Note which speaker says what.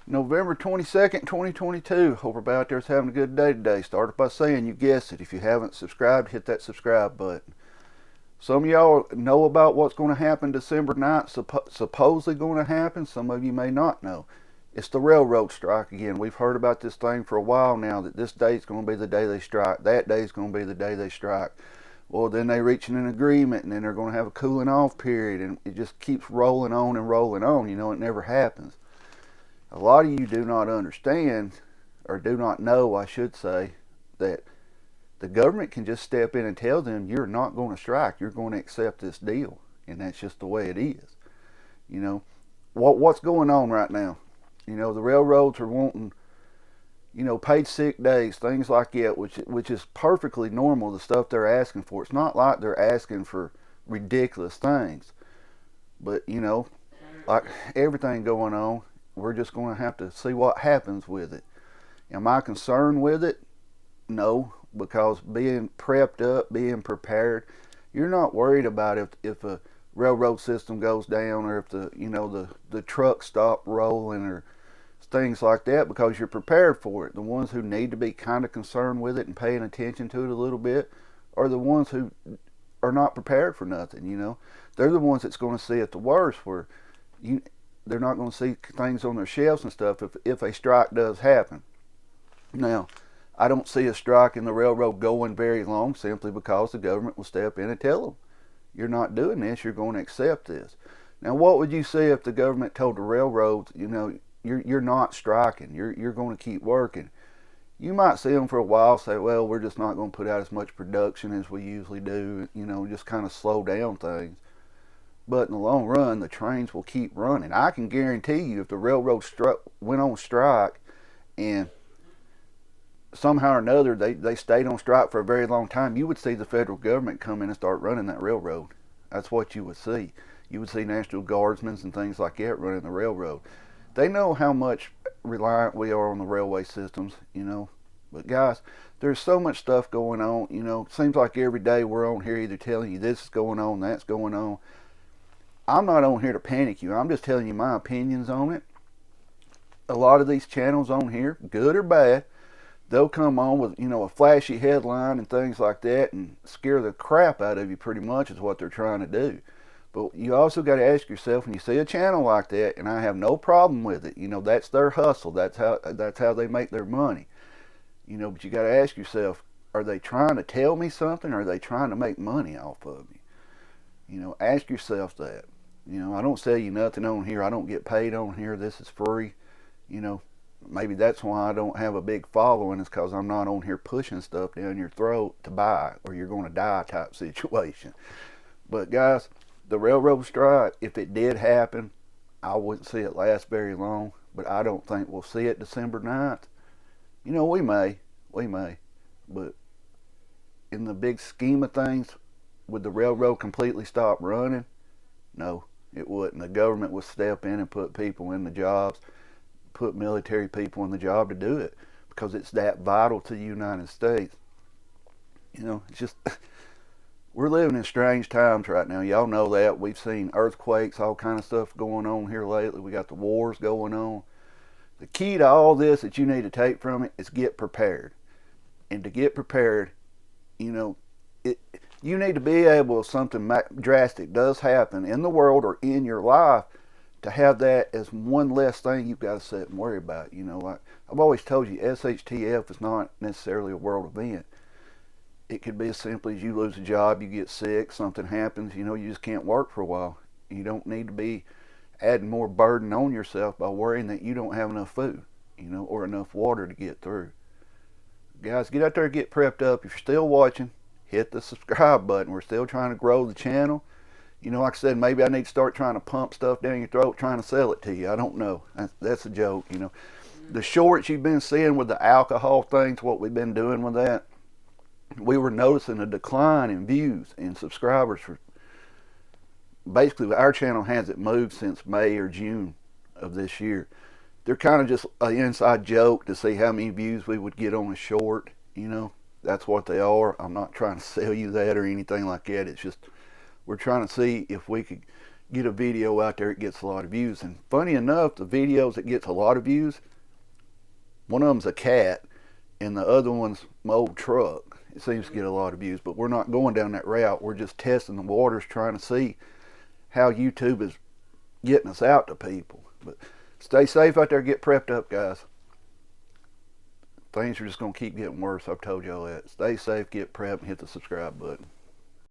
Speaker 1: November 22nd, 2022. Hope everybody out there's having a good day today. Started by saying, you guessed it, if you haven't subscribed, hit that subscribe button. Some of y'all know about what's going to happen December 9th, supposedly going to happen. Some of you may not know. It's the railroad strike again. We've heard about this thing for a while now, that this day is going to be the day they strike. That day is going to be the day they strike. Well, then they reach an agreement, and then they're going to have a cooling off period, and it just keeps rolling on and rolling on. You know, it never happens. A lot of you do not understand, or do not know, I should say, that the government can just step in and tell them, you're not going to strike, you're going to accept this deal, and that's just the way it is. You know, what's going on right now? You know, the railroads are wanting, paid sick days, things like that, which is perfectly normal, the stuff they're asking for. It's not like they're asking for ridiculous things, but like everything going on, we're just going to have to see what happens with it. Am I concerned with it? No, because being prepped up, being prepared, you're not worried about if a railroad system goes down, or if the trucks stop rolling, or things like that, because you're prepared for it. The ones who need to be kind of concerned with it and paying attention to it a little bit are the ones who are not prepared for nothing. They're the ones that's going to see it the worst, where they're not going to see things on their shelves and stuff if a strike does happen. Now, I don't see a strike in the railroad going very long, simply because the government will step in and tell them, you're not doing this, you're going to accept this. Now, what would you say if the government told the railroads, you're not striking, you're going to keep working? You might see them for a while say, well, we're just not going to put out as much production as we usually do, just kind of slow down things. But in the long run, the trains will keep running. I can guarantee you, if the railroad went on strike, and somehow or another they stayed on strike for a very long time, you would see the federal government come in and start running that railroad. That's what you would see. You would see National Guardsmen and things like that running the railroad. They know how much reliant we are on the railway systems, But guys, there's so much stuff going on. It seems like every day we're on here either telling you this is going on, that's going on. I'm not on here to panic you. I'm just telling you my opinions on it. A lot of these channels on here, good or bad, they'll come on with, a flashy headline and things like that and scare the crap out of you, pretty much is what they're trying to do. But you also got to ask yourself, when you see a channel like that, and I have no problem with it, that's their hustle. That's how they make their money. But you got to ask yourself, are they trying to tell me something, or are they trying to make money off of me? Ask yourself that. I don't sell you nothing on here. I don't get paid on here. This is free. Maybe that's why I don't have a big following, is because I'm not on here pushing stuff down your throat to buy, or you're going to die type situation. But guys, the railroad strike, if it did happen, I wouldn't see it last very long. But I don't think we'll see it December 9th. We may. But in the big scheme of things, would the railroad completely stop running? No, it wouldn't. The government would step in and put people in the jobs, put military people in the job to do it, because it's that vital to the United States. It's just, we're living in strange times right now. Y'all know that. We've seen earthquakes, all kind of stuff going on here lately. We got the wars going on. The key to all this that you need to take from it is get prepared. And to get prepared, you need to be able, if something drastic does happen in the world or in your life, to have that as one less thing you've got to sit and worry about. Like I've always told you, SHTF is not necessarily a world event. It could be as simple as you lose a job, you get sick, something happens, you just can't work for a while. You don't need to be adding more burden on yourself by worrying that you don't have enough food, or enough water to get through. Guys, get out there and get prepped up. If you're still watching, hit the subscribe button. We're still trying to grow the channel. Like I said, maybe I need to start trying to pump stuff down your throat, trying to sell it to you. I don't know. That's a joke, The shorts you've been seeing with the alcohol things, what we've been doing with that, we were noticing a decline in views and subscribers. For basically, our channel hasn't moved since May or June of this year. They're kind of just an inside joke to see how many views we would get on a short. That's what they are. I'm not trying to sell you that or anything like that. It's just, we're trying to see if we could get a video out there, it gets a lot of views. And funny enough, the videos that gets a lot of views, one of them's a cat, and the other one's my old truck. It seems to get a lot of views, but we're not going down that route. We're just testing the waters, trying to see how YouTube is getting us out to people. But stay safe out there, get prepped up, guys. Things are just going to keep getting worse. I've told y'all that. Stay safe, get prepped, and hit the subscribe button.